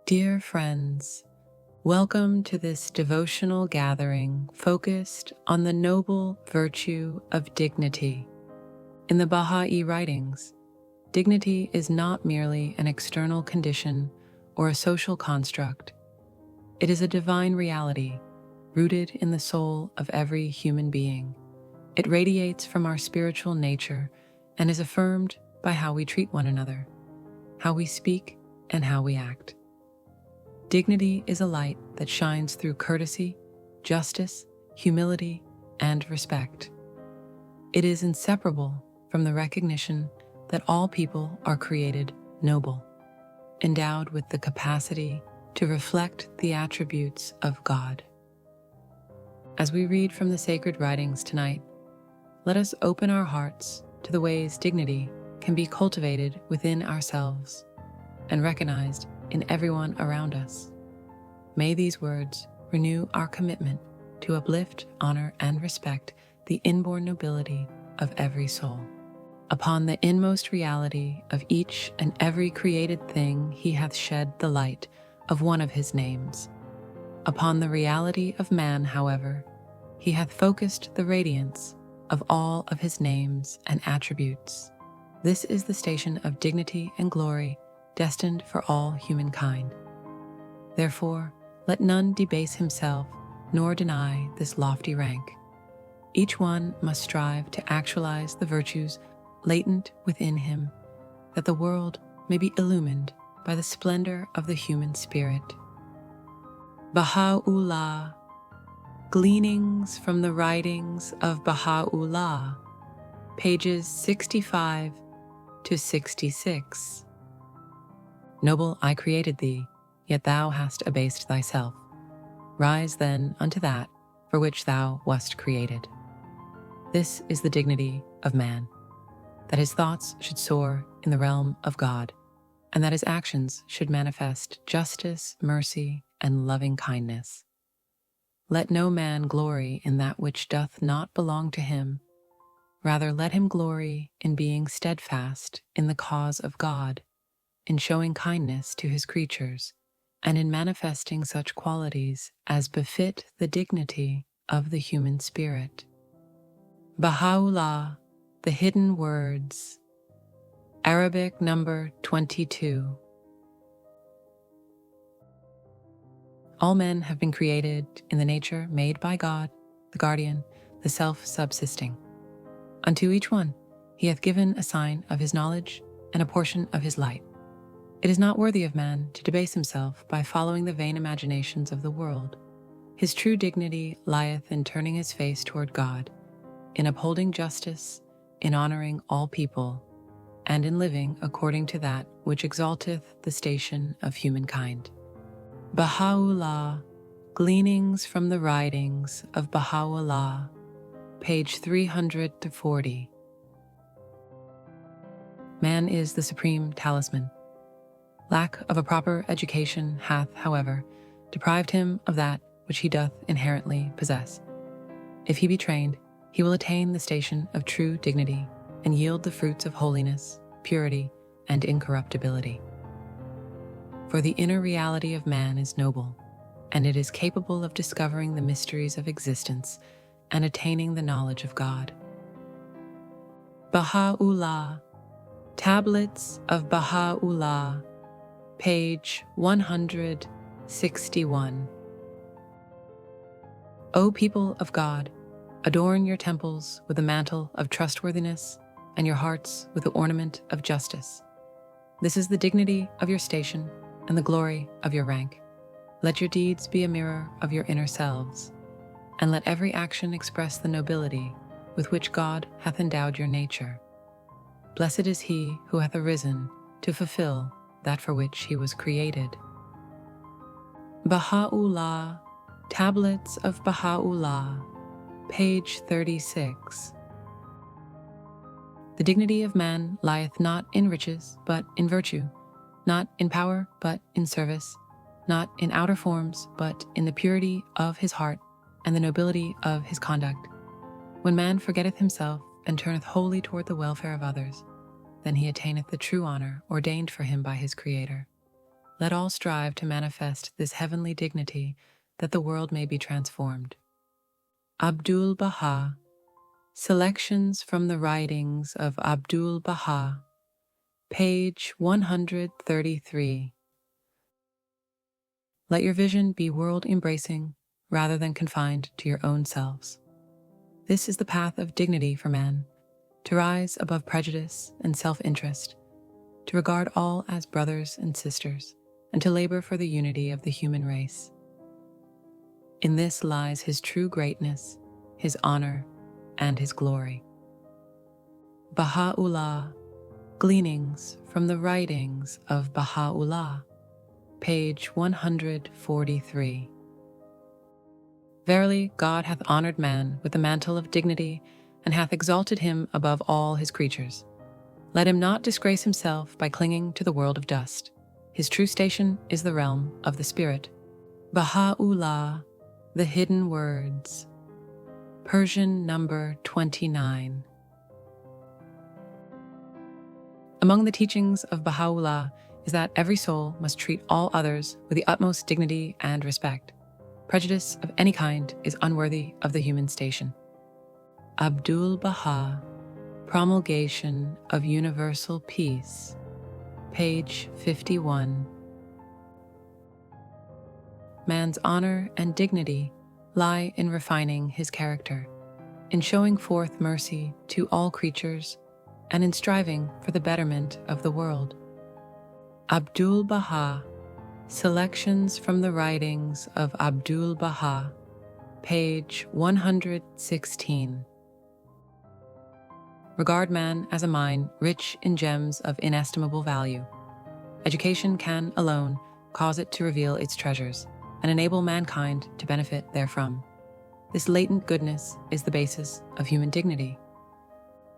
Dear friends, welcome to this devotional gathering focused on the noble virtue of dignity. In the Bahá'í Writings, dignity is not merely an external condition or a social construct. It is a divine reality rooted in the soul of every human being. It radiates from our spiritual nature and is affirmed by how we treat one another, how we speak, and how we act. Dignity is a light that shines through courtesy, justice, humility, and respect. It is inseparable from the recognition that all people are created noble, endowed with the capacity to reflect the attributes of God. As we read from the sacred writings tonight, let us open our hearts to the ways dignity can be cultivated within ourselves and recognized in everyone around us. May these words renew our commitment to uplift, honor, and respect the inborn nobility of every soul. Upon the inmost reality of each and every created thing he hath shed the light of one of his names. Upon the reality of man, however, he hath focused the radiance of all of his names and attributes. This is the station of dignity and glory destined for all humankind. Therefore, let none debase himself nor deny this lofty rank. Each one must strive to actualize the virtues latent within him, that the world may be illumined by the splendor of the human spirit. Bahá'u'lláh, Gleanings from the Writings of Bahá'u'lláh, pages 65 to 66. Noble, I created thee, yet thou hast abased thyself. Rise then unto that for which thou wast created. This is the dignity of man, that his thoughts should soar in the realm of God, and that his actions should manifest justice, mercy, and loving kindness. Let no man glory in that which doth not belong to him. Rather, let him glory in being steadfast in the cause of God, in showing kindness to his creatures, and in manifesting such qualities as befit the dignity of the human spirit. Bahá'u'lláh, The Hidden Words, Arabic number 22. All men have been created in the nature made by God, the guardian, the self-subsisting. Unto each one he hath given a sign of his knowledge and a portion of his light. It is not worthy of man to debase himself by following the vain imaginations of the world. His true dignity lieth in turning his face toward God, in upholding justice, in honoring all people, and in living according to that which exalteth the station of humankind. Bahá'u'lláh, Gleanings from the Writings of Bahá'u'lláh, page 340. Man is the supreme talisman. Lack of a proper education hath, however, deprived him of that which he doth inherently possess. If he be trained, he will attain the station of true dignity and yield the fruits of holiness, purity, and incorruptibility. For the inner reality of man is noble, and it is capable of discovering the mysteries of existence and attaining the knowledge of God. Bahá'u'lláh, Tablets of Bahá'u'lláh, page 161. O people of God, adorn your temples with the mantle of trustworthiness and your hearts with the ornament of justice. This is the dignity of your station and the glory of your rank. Let your deeds be a mirror of your inner selves, and let every action express the nobility with which God hath endowed your nature. Blessed is he who hath arisen to fulfill that for which he was created. Bahá'u'lláh, Tablets of Bahá'u'lláh, page 36. The dignity of man lieth not in riches, but in virtue, not in power, but in service, not in outer forms, but in the purity of his heart and the nobility of his conduct. When man forgetteth himself and turneth wholly toward the welfare of others, then he attaineth the true honor ordained for him by his Creator. let all strive to manifest this heavenly dignity that the world may be transformed. Abdu'l-Bahá, Selections from the Writings of Abdu'l-Bahá, page 133. Let your vision be world-embracing rather than confined to your own selves. This is the path of dignity for man, to rise above prejudice and self-interest, to regard all as brothers and sisters, and to labor for the unity of the human race. In this lies his true greatness, his honor, and his glory. Bahá'u'lláh, Gleanings from the Writings of Bahá'u'lláh, page 143. Verily, God hath honored man with the mantle of dignity, and hath exalted him above all his creatures. Let him not disgrace himself by clinging to the world of dust. His true station is the realm of the spirit. Bahá'u'lláh, The Hidden Words, Persian number 29. Among the teachings of Baha'u'lláh is that every soul must treat all others with the utmost dignity and respect. Prejudice of any kind is unworthy of the human station. Abdu'l-Bahá, Promulgation of Universal Peace, page 51. Man's honor and dignity lie in refining his character, in showing forth mercy to all creatures, and in striving for the betterment of the world. Abdu'l-Bahá, Selections from the Writings of Abdu'l-Bahá, page 116. Regard man as a mine rich in gems of inestimable value. Education can alone cause it to reveal its treasures and enable mankind to benefit therefrom. This latent goodness is the basis of human dignity.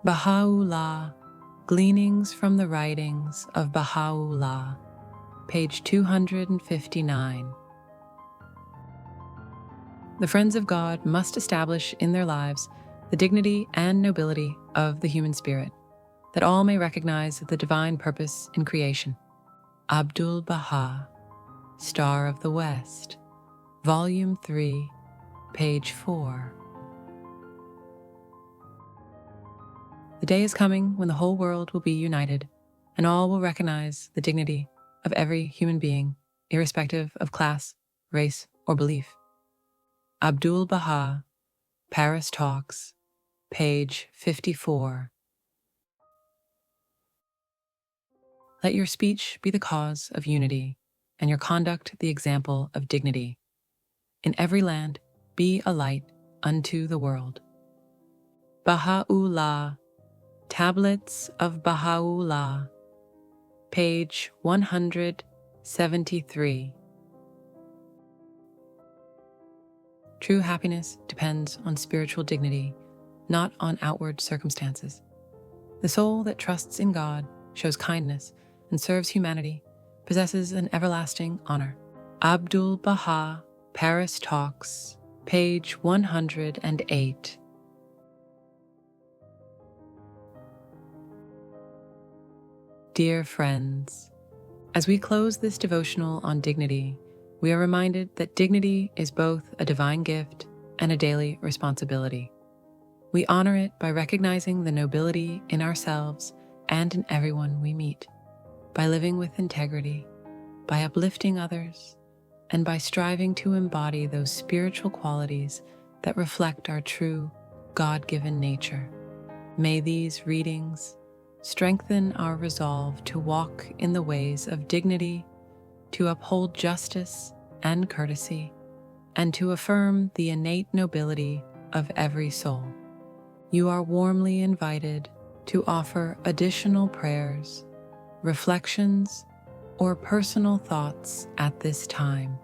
Baha'u'lláh, Gleanings from the Writings of Baha'u'lláh, page 259. The friends of God must establish in their lives the dignity and nobility of the human spirit, that all may recognize the divine purpose in creation. Abdu'l-Bahá, Star of the West, Volume 3, page 4. The day is coming when the whole world will be united, and all will recognize the dignity of every human being, irrespective of class, race, or belief. Abdu'l-Bahá, Paris Talks, page 54. Let your speech be the cause of unity, and your conduct the example of dignity. In every land, be a light unto the world. Baha'u'lláh, Tablets of Baha'u'lláh, page 173. True happiness depends on spiritual dignity, not on outward circumstances. The soul that trusts in God, shows kindness, and serves humanity, possesses an everlasting honor. Abdu'l-Bahá, Paris Talks, page 108. Dear friends, as we close this devotional on dignity, we are reminded that dignity is both a divine gift and a daily responsibility. We honor it by recognizing the nobility in ourselves and in everyone we meet, by living with integrity, by uplifting others, and by striving to embody those spiritual qualities that reflect our true, God-given nature. May these readings strengthen our resolve to walk in the ways of dignity, to uphold justice and courtesy, and to affirm the innate nobility of every soul. You are warmly invited to offer additional prayers, reflections, or personal thoughts at this time.